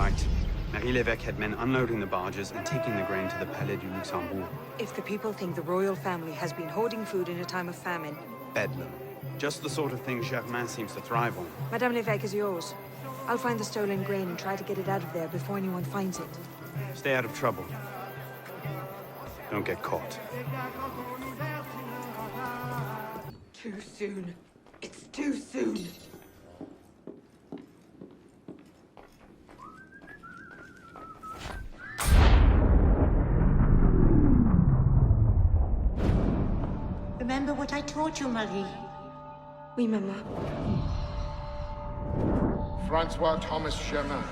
right. Marie Lévesque had men unloading the barges and taking the grain to the Palais du Luxembourg. If the people think the royal family has been hoarding food in a time of famine... Bedlam. Just the sort of thing Germain seems to thrive on. Madame Lévesque is yours. I'll find the stolen grain and try to get it out of there before anyone finds it. Stay out of trouble. Don't get caught. Too soon. It's too soon. Remember what I taught you, Marie? Oui, Mama. Francois Thomas Germain,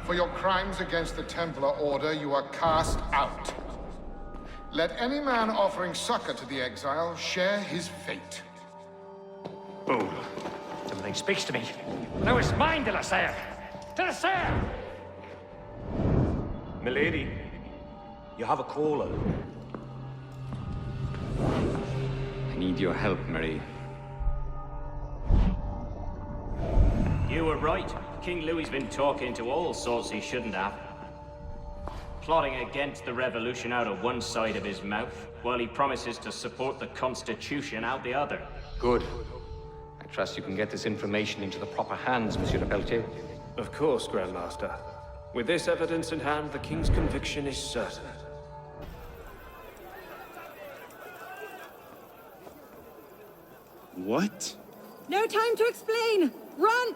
for your crimes against the Templar Order, you are cast out. Let any man offering succor to the exile share his fate. Fool. Something speaks to me. No, it's mine, de la Serre! De la Serre! Milady, you have a caller. I need your help, Marie. You were right. King Louis's been talking to all sorts he shouldn't have. Plotting against the revolution out of one side of his mouth, while he promises to support the Constitution out the other. Good. I trust you can get this information into the proper hands, Monsieur de Pelletier. Of course, Grandmaster. With this evidence in hand, the King's conviction is certain. What? No time to explain! Run!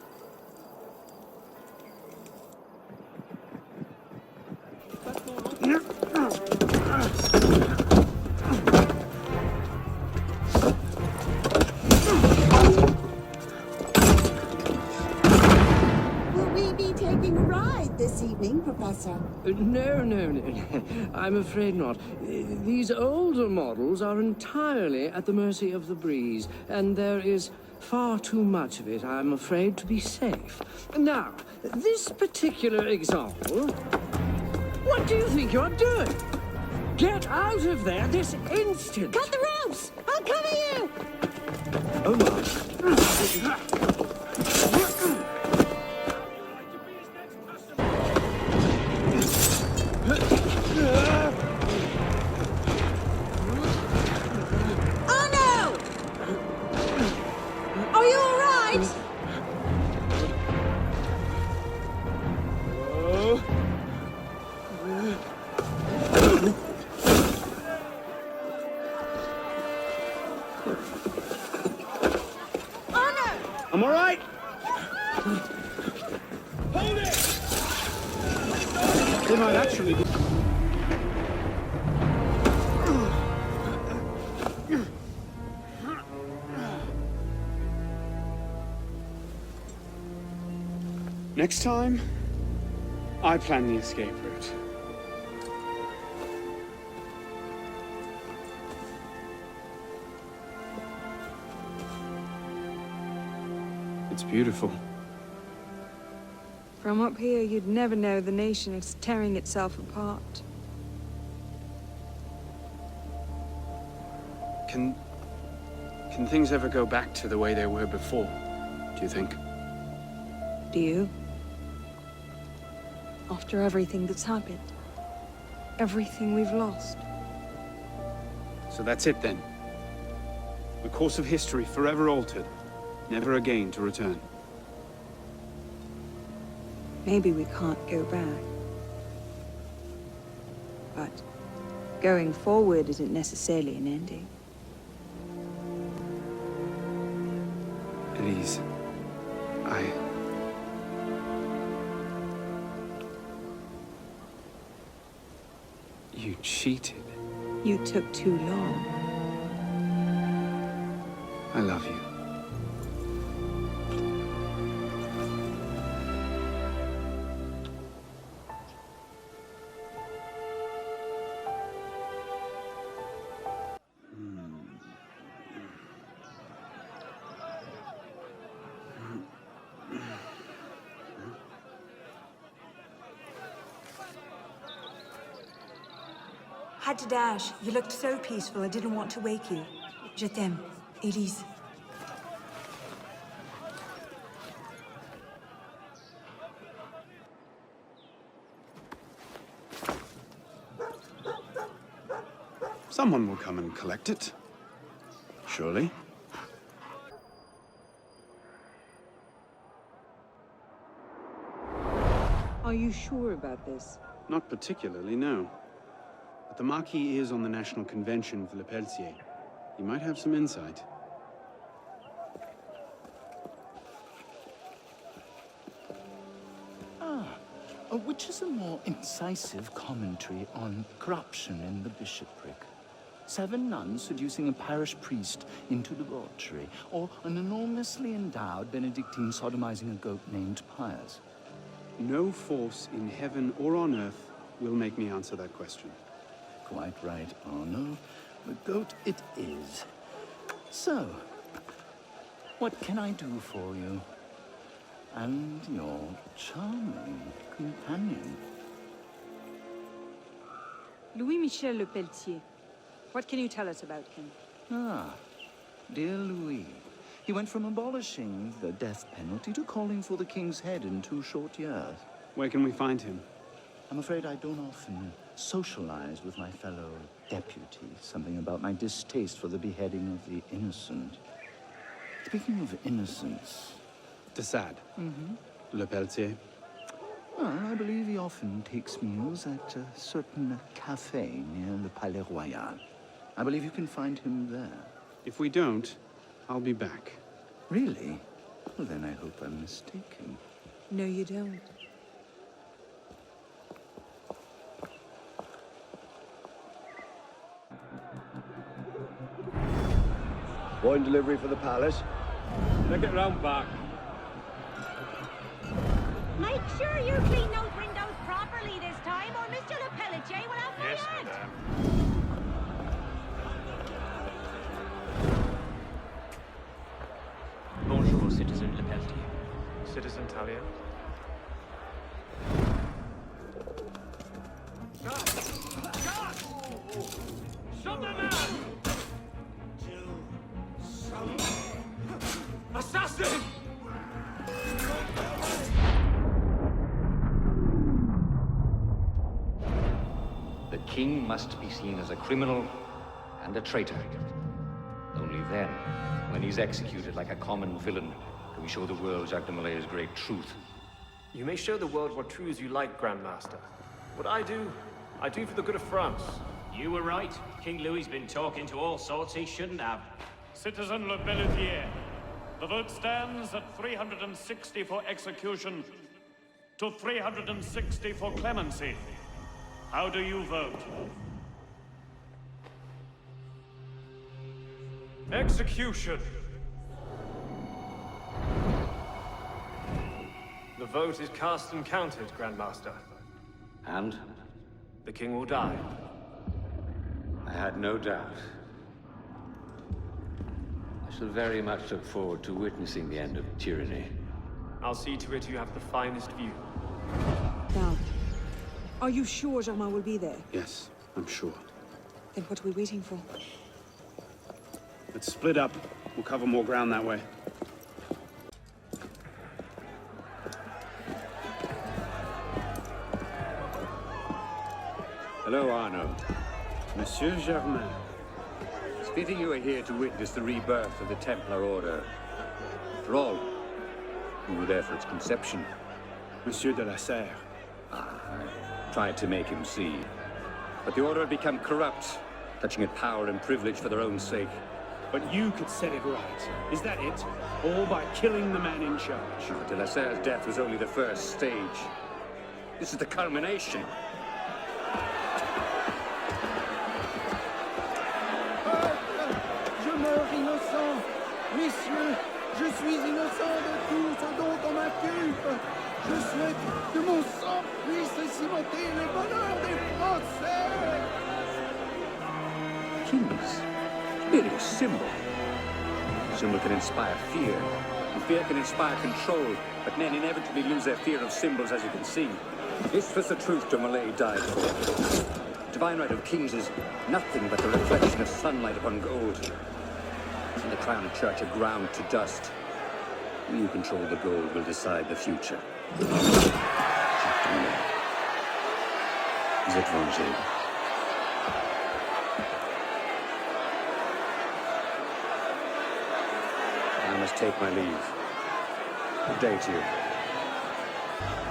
Will we be taking a ride this evening, Professor? No. I'm afraid not. These older models are entirely at the mercy of the breeze, and there is far too much of it, I'm afraid, to be safe. Now, this particular example... What do you think you're doing? Get out of there this instant! Cut the ropes! I'll cover you! Oh, my. Oh no! Are you all right? I'm all right. Hold it! They might actually be... Next time, I plan the escape route. It's beautiful. From up here, you'd never know the nation is tearing itself apart. Can things ever go back to the way they were before, do you think? Do you? After everything that's happened? Everything we've lost? So that's it then. The course of history forever altered, never again to return. Maybe we can't go back. But going forward isn't necessarily an ending. Elise, You cheated. You took too long. I love you. Had to dash. You looked so peaceful, I didn't want to wake you. Je t'aime, Elise. Someone will come and collect it. Surely. Are you sure about this? Not particularly, no. But the Marquis is on the National Convention for Le Pelletier. He might have some insight. Which is a more incisive commentary on corruption in the bishopric? 7 nuns seducing a parish priest into debauchery, or an enormously endowed Benedictine sodomizing a goat named Pius? No force in heaven or on earth will make me answer that question. Quite right, Arno. The goat it is. So, what can I do for you? And your charming companion. Louis-Michel Le Pelletier. What can you tell us about him? Ah, dear Louis. He went from abolishing the death penalty to calling for the king's head in 2 short years. Where can we find him? I'm afraid I don't often socialize with my fellow deputies. Something about my distaste for the beheading of the innocent. Speaking of innocence... De Sade. Le Pelletier. Well, I believe he often takes meals at a certain cafe near Le Palais Royal. I believe you can find him there. If we don't, I'll be back. Really? Well, then I hope I'm mistaken. No, you don't. Wine delivery for the palace. Take it round back. Make sure you clean those windows properly this time, or Mr. Le Pelletier will have my head. Bonjour, Citizen Le Pelletier. Citizen Talia. Shut the man! Assassin! The king must be seen as a criminal and a traitor. Only then, when he's executed like a common villain, can we show the world Jacques de Malay's great truth. You may show the world what truths you like, Grandmaster. What I do for the good of France. You were right. King Louis's been talking to all sorts he shouldn't have. Citizen Le Pelletier, the vote stands at 360 for execution to 360 for clemency. How do you vote? Execution! The vote is cast and counted, Grandmaster. And? The king will die. I had no doubt. I shall very much look forward to witnessing the end of tyranny. I'll see to it you have the finest view. Now, are you sure Germain will be there? Yes, I'm sure. Then what are we waiting for? Let's split up. We'll cover more ground that way. Hello, Arno. Monsieur Germain. It's fitting you are here to witness the rebirth of the Templar Order. After all, you were there for its conception. Monsieur de la Serre. Tried to make him see. But the Order had become corrupt, clutching at power and privilege for their own sake. But you could set it right. Is that it? All by killing the man in charge? De la Serre's death was only the first stage. This is the culmination. Je meurs innocent. Messieurs, je suis innocent de tout ce dont on m'accuse. Je souhaite que mon sang puisse cimenter le bonheur des Français. Kings. Really a symbol. Symbol can inspire fear. And fear can inspire control. But men inevitably lose their fear of symbols, as you can see. This was the truth de Molay died for. The divine right of kings is nothing but the reflection of sunlight upon gold. And the crown and church are ground to dust. We who control the gold will decide the future. Jacques de Molay. Vous êtes vengé. take my leave. Good day to you.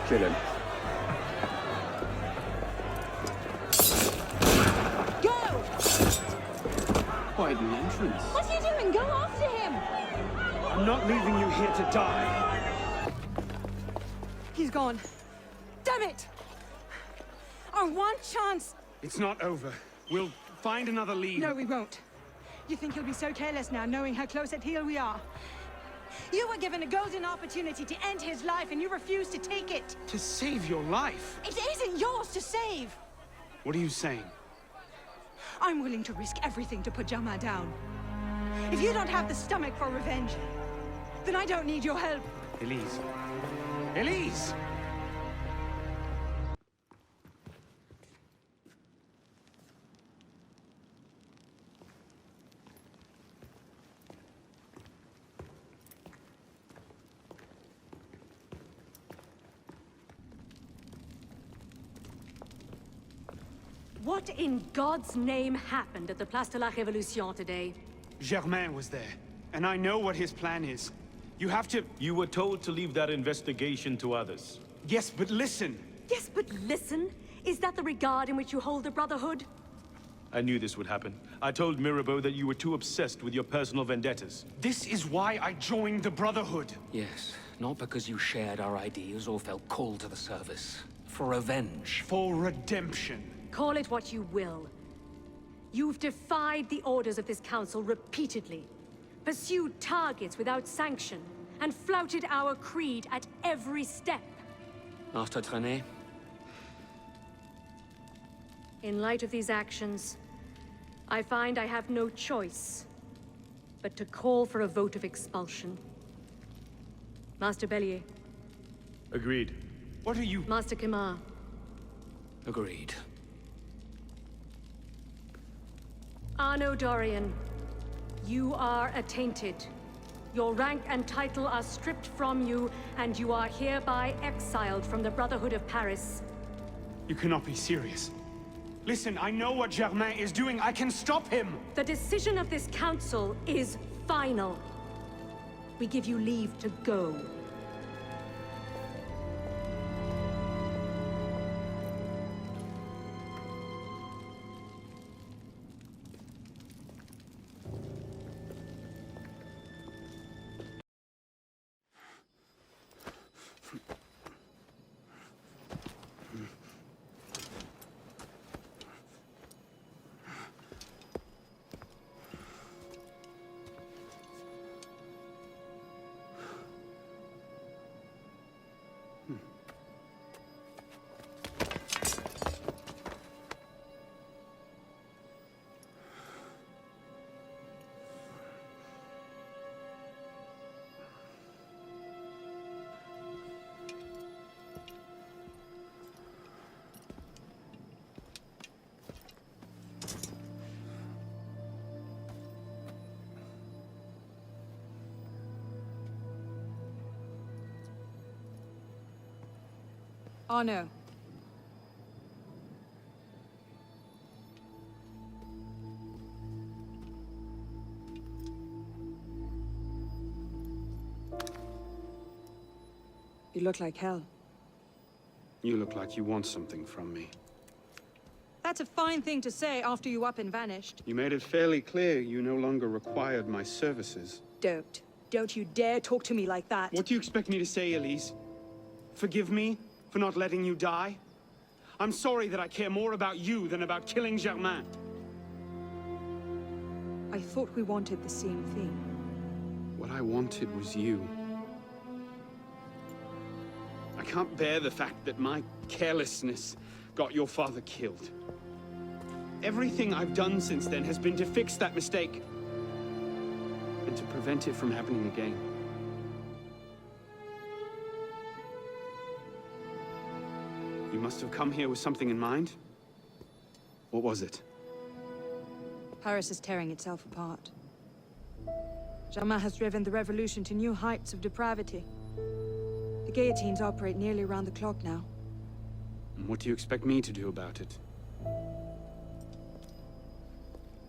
Kill him. Go! Quite an entrance. What are you doing? Go after him! I'm not leaving you here to die. He's gone. Damn it! Our one chance! It's not over. We'll find another lead. No, we won't. You think he'll be so careless now, knowing how close at heel we are? You were given a golden opportunity to end his life, and you refused to take it. To save your life? It isn't yours to save. What are you saying? I'm willing to risk everything to put Germain down. If you don't have the stomach for revenge, then I don't need your help. Elise. Elise! What in God's name happened at the Place de la Révolution today? Germain was there, and I know what his plan is. You have to... You were told to leave that investigation to others. Yes, but listen. Yes, but listen. Is that the regard in which you hold the Brotherhood? I knew this would happen. I told Mirabeau that you were too obsessed with your personal vendettas. This is why I joined the Brotherhood. Yes, not because you shared our ideas or felt called to the service. For revenge. For redemption. Call it what you will. You've defied the orders of this council repeatedly, pursued targets without sanction, and flouted our creed at every step. Master Trenet? In light of these actions, I find I have no choice but to call for a vote of expulsion. Master Bellier. Agreed. What are you... Master Quemar. Agreed. Arno Dorian, you are attainted. Your rank and title are stripped from you, and you are hereby exiled from the Brotherhood of Paris. You cannot be serious. Listen, I know what Germain is doing. I can stop him! The decision of this council is final. We give you leave to go. Arno. You look like hell. You look like you want something from me. That's a fine thing to say after you up and vanished. You made it fairly clear you no longer required my services. Don't. Don't you dare talk to me like that. What do you expect me to say, Elise? Forgive me for not letting you die? I'm sorry that I care more about you than about killing Germain. I thought we wanted the same thing. What I wanted was you. I can't bear the fact that my carelessness got your father killed. Everything I've done since then has been to fix that mistake. And to prevent it from happening again. You must have come here with something in mind. What was it? Paris is tearing itself apart. Germain has driven the revolution to new heights of depravity. The guillotines operate nearly around the clock now. And what do you expect me to do about it?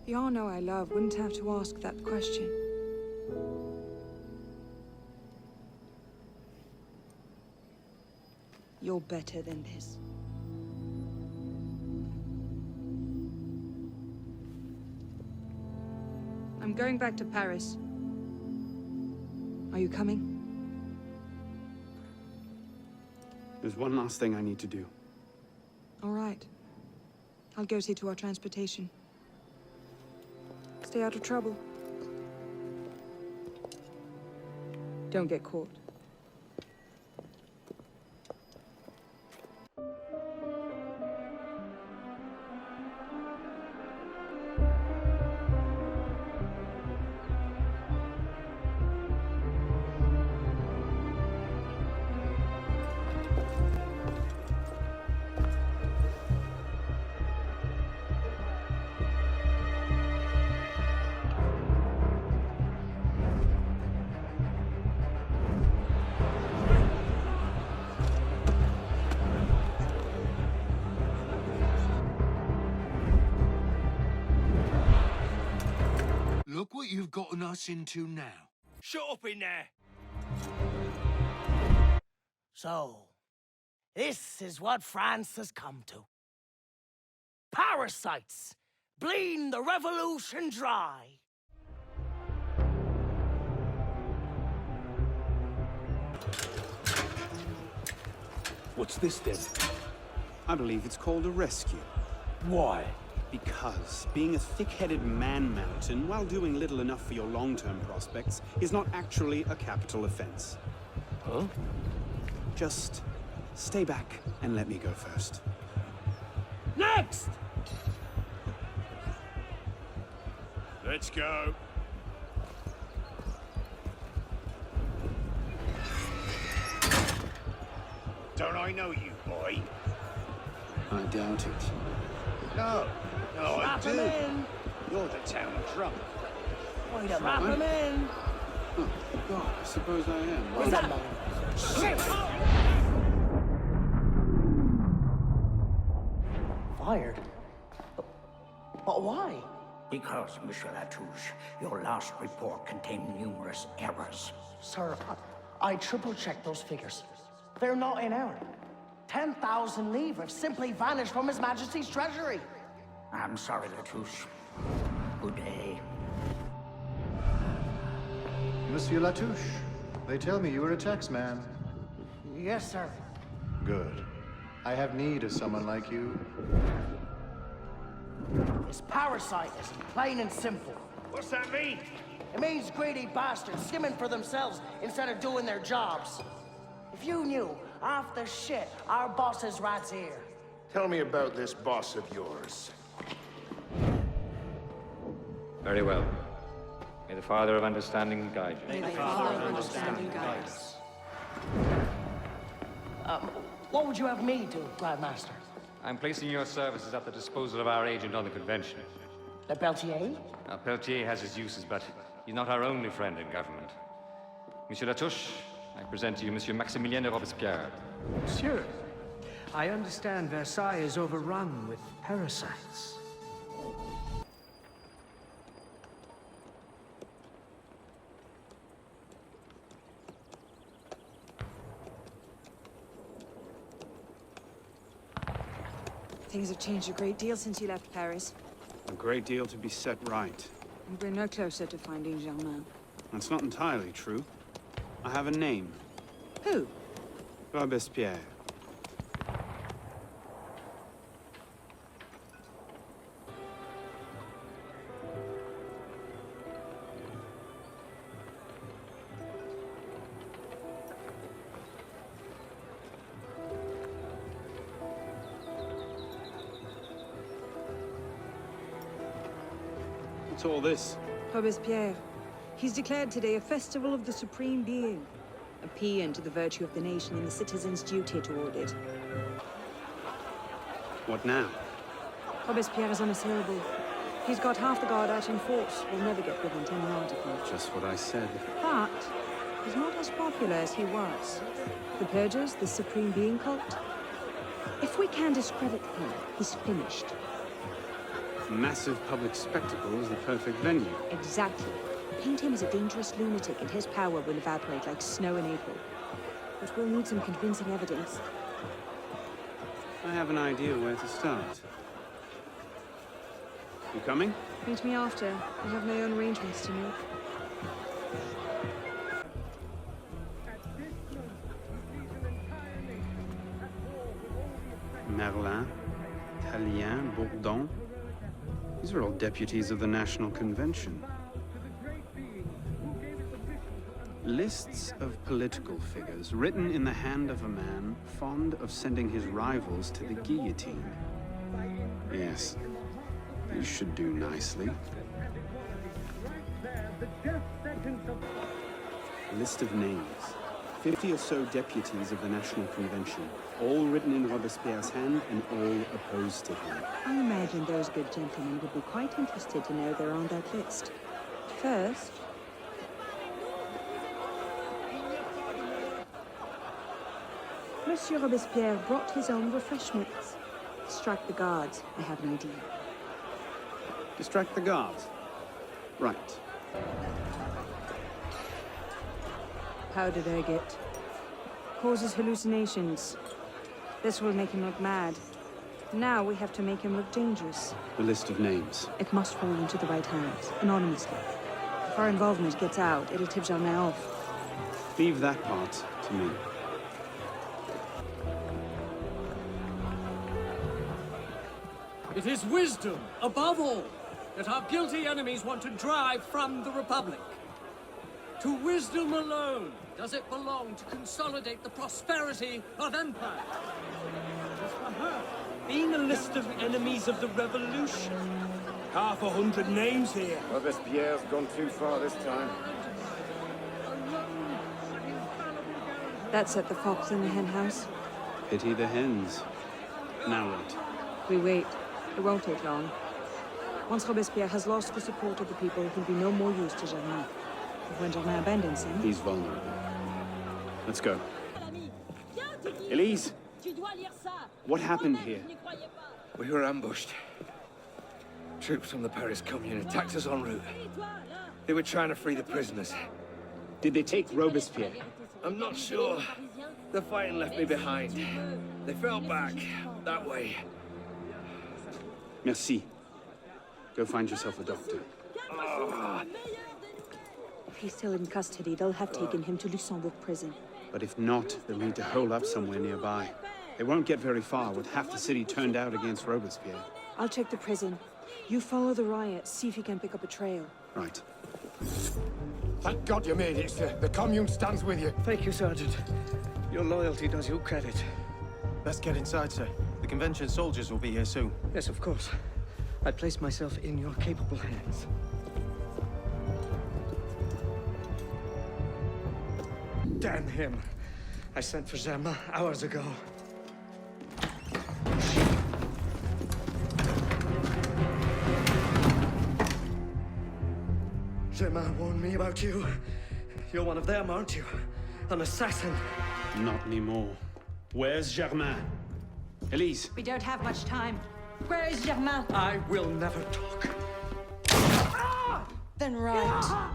The Arno I love wouldn't have to ask that question. You're better than this. I'm going back to Paris. Are you coming? There's one last thing I need to do. All right. I'll go see to our transportation. Stay out of trouble. Don't get caught. Look what you've gotten us into now. Shut up in there! So, this is what France has come to. Parasites, bleeding the revolution dry. What's this then? I believe it's called a rescue. Why? Because being a thick-headed man-mountain while doing little enough for your long-term prospects is not actually a capital offense. Huh? Just stay back and let me go first. Next! Let's go. Don't I know you, boy? I doubt it. No, I Strap him do. in. You're the town drunk. Wait a Strap him in. Oh, God, I suppose I am. Wait a moment. Shit! Fired? But why? Because, Monsieur Latouche, your last report contained numerous errors. Sir, I triple-checked those figures. They're not in error. 10,000 livres simply vanished from His Majesty's treasury. I'm sorry, Latouche. Good day. Monsieur Latouche, they tell me you are a taxman. Yes, sir. Good. I have need of someone like you. It's parasitism, plain and simple. What's that mean? It means greedy bastards skimming for themselves instead of doing their jobs. If you knew half the shit our bosses rats here. Tell me about this boss of yours. Very well. May the Father of Understanding guide you. May the Father of Understanding guide us. What would you have me do, Grand Master? I'm placing your services at the disposal of our agent on the convention. Le Peltier? Now, Peltier has his uses, but he's not our only friend in government. Monsieur Latouche, I present to you Monsieur Maximilien de Robespierre. Monsieur, I understand Versailles is overrun with parasites. Things have changed a great deal since you left Paris. A great deal to be set right. And we're no closer to finding Germain. That's not entirely true. I have a name. Who? Robespierre. What's all this? Robespierre. He's declared today a festival of the Supreme Being. A paean to the virtue of the nation and the citizens' duty toward it. What now? Robespierre is unassailable. He's got half the guard out in force. We'll never get within 10 yards of him. Just what I said. But he's not as popular as he was. The Purgers, the Supreme Being cult. If we can discredit him, he's finished. Massive public spectacle is the perfect venue. Exactly. Paint him as a dangerous lunatic and his power will evaporate like snow in April. But we'll need some convincing evidence. I have an idea where to start. You coming? Meet me after. I have my own arrangements to make. Merlin, Tallien, Bourdon. These are all deputies of the National Convention. Lists of political figures written in the hand of a man fond of sending his rivals to the guillotine. Yes, these should do nicely. List of names. 50 or so deputies of the National Convention, all written in Robespierre's hand and all opposed to him. I imagine those good gentlemen would be quite interested to know they're on that list. First, Monsieur Robespierre brought his own refreshments. Strike the guards. I have an idea. Distract the guards. Right. How did I get? Causes hallucinations. This will make him look mad. Now we have to make him look dangerous. The list of names. It must fall into the right hands, anonymously. If our involvement gets out, it'll tip Germain off. Leave that part to me. It is wisdom, above all, that our guilty enemies want to drive from the Republic. To wisdom alone does it belong to consolidate the prosperity of empire. As for her, being a list of enemies of the revolution. 500 names here. Robespierre's gone too far this time. That set the fox in the hen house. Pity the hens. Now what? We wait. It won't take long. Once Robespierre has lost the support of the people, he'll be no more use to Germain. But when Germain abandons him... He's vulnerable. Let's go. Elise! What happened here? We were ambushed. Troops from the Paris Commune attacked us en route. They were trying to free the prisoners. Did they take Robespierre? I'm not sure. The fighting left me behind. They fell back, that way. Merci. Go find yourself a doctor. If he's still in custody, they'll have taken him to Luxembourg prison. But if not, they'll need to hole up somewhere nearby. They won't get very far with half the city turned out against Robespierre. I'll check the prison. You follow the riots, see if you can pick up a trail. Right. Thank God you made it, sir. The Commune stands with you. Thank you, Sergeant. Your loyalty does you credit. Best get inside, sir. The convention soldiers will be here soon. Yes, of course. I place myself in your capable hands. Damn him. I sent for Germain hours ago. Germain warned me about you. You're one of them, aren't you? An assassin. Not anymore. Where's Germain? Elise! We don't have much time. Where is Germain? I will never talk. Then right.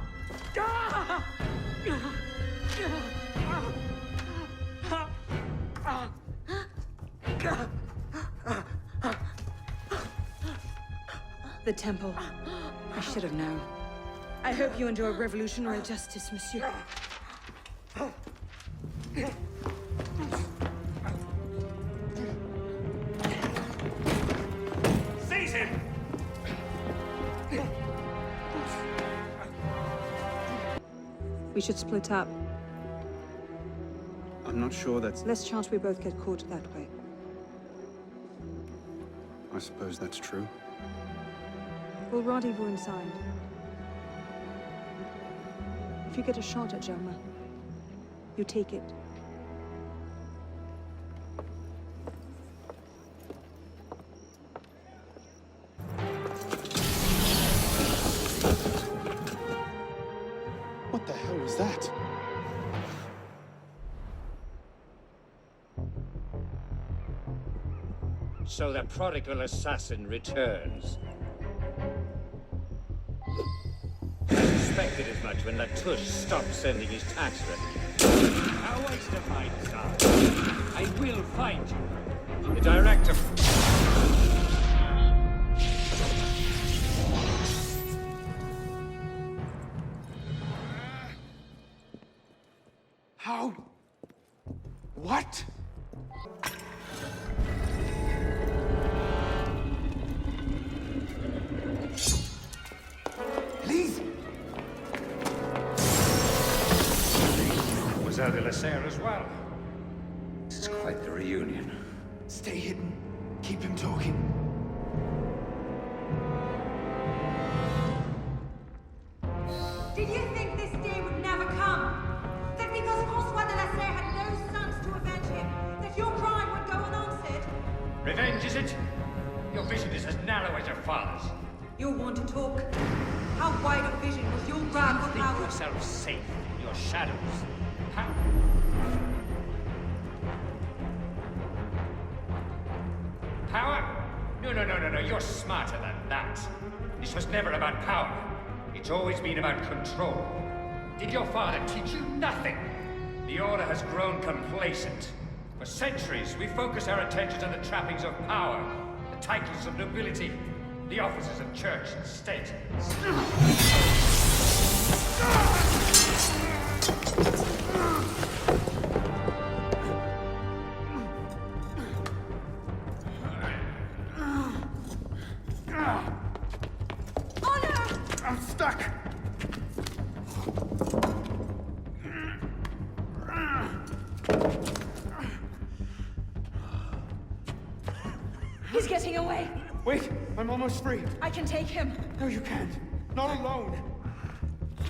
The temple. I should have known. I hope you enjoy revolutionary justice, monsieur. Seize him! We should split up. I'm not sure that's... Less chance we both get caught that way. I suppose that's true. We'll rendezvous inside. If you get a shot at Germain, you take it. What the hell was that? So the prodigal assassin returns. I suspected as much when Latouche stopped sending his tax revenue. How waste of my time. I will find you. The director Lasser as well. This is quite the reunion. Stay hidden. Keep him talking. Did you think this day would never come? That because Francois de Lasser had no sons to avenge him, that your crime would go unanswered? Revenge, is it? Your vision is as narrow as your father's. You want to talk? How wide of vision was your grab for Think power? yourself safe in your shadows. How? Power? No. You're smarter than that. This was never about power. It's always been about control. Did your father teach you nothing? The Order has grown complacent. For centuries, we focus our attention on the trappings of power, the titles of nobility, the offices of church and state. I'm stuck! He's getting away. Wait, I'm almost free. I can take him. No, you can't. Not alone.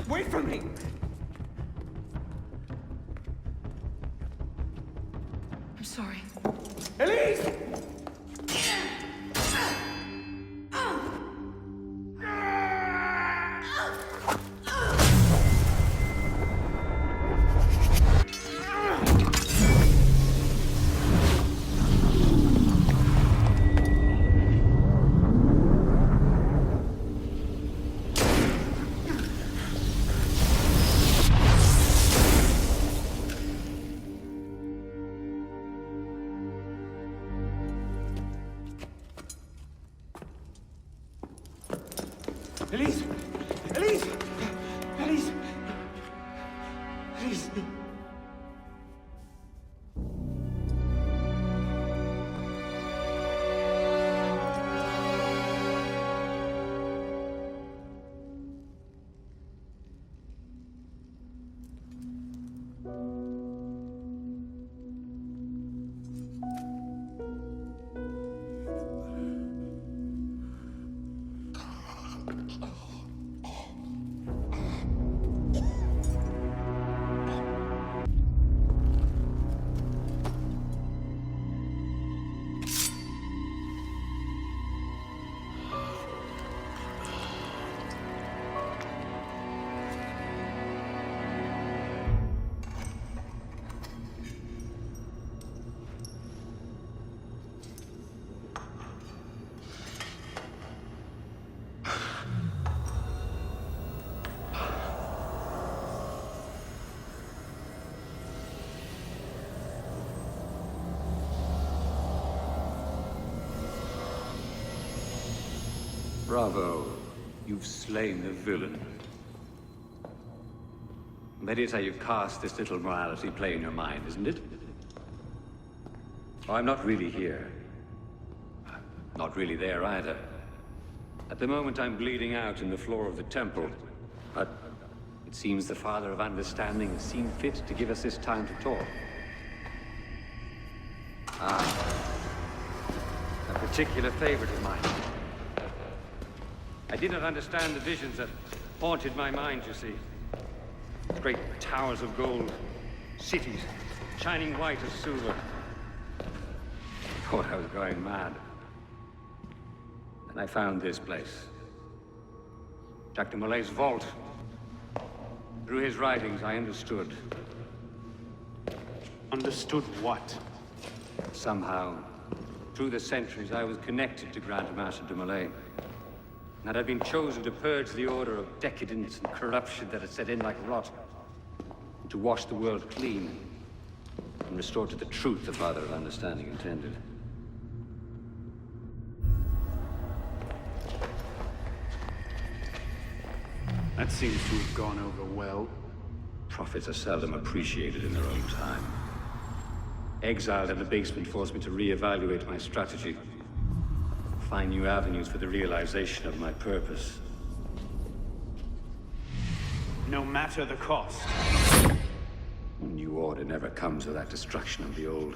Wait for me! I'm sorry. Elise! Elise! Elise! Elise! Elise! Bravo. You've slain the villain. That is how you cast this little morality play in your mind, isn't it? Oh, I'm not really here. Not really there either. At the moment, I'm bleeding out in the floor of the temple. But it seems the Father of Understanding has seen fit to give us this time to talk. A particular favorite of mine. I did not understand the visions that haunted my mind, you see. Great towers of gold, cities, shining white as silver. I thought I was going mad. And I found this place. Jacques de Molay's vault. Through his writings, I understood. Understood what? Somehow, through the centuries, I was connected to Grand Master de Molay. And I'd been chosen to purge the order of decadence and corruption that had set in like rot. To wash the world clean and restore to the truth the Father of Understanding intended. That seems to have gone over well. Prophets are seldom appreciated in their own time. Exiled in the basement forced me to reevaluate my strategy. Find new avenues for the realization of my purpose. No matter the cost. You order never comes without destruction of the old.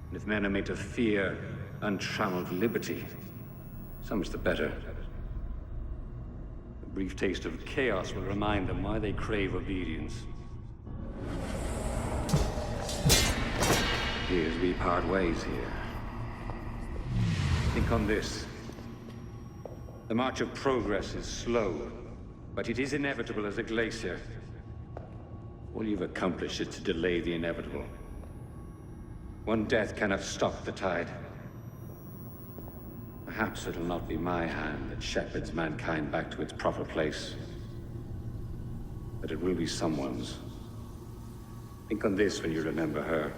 And if men are made to fear untrammeled liberty, so much the better. A brief taste of chaos will remind them why they crave obedience. Here's we part ways here. Think on this. The march of progress is slow, but it is inevitable as a glacier. All you've accomplished is to delay the inevitable. One death cannot stop the tide. Perhaps it'll not be my hand that shepherds mankind back to its proper place. But it will be someone's. Think on this when you remember her.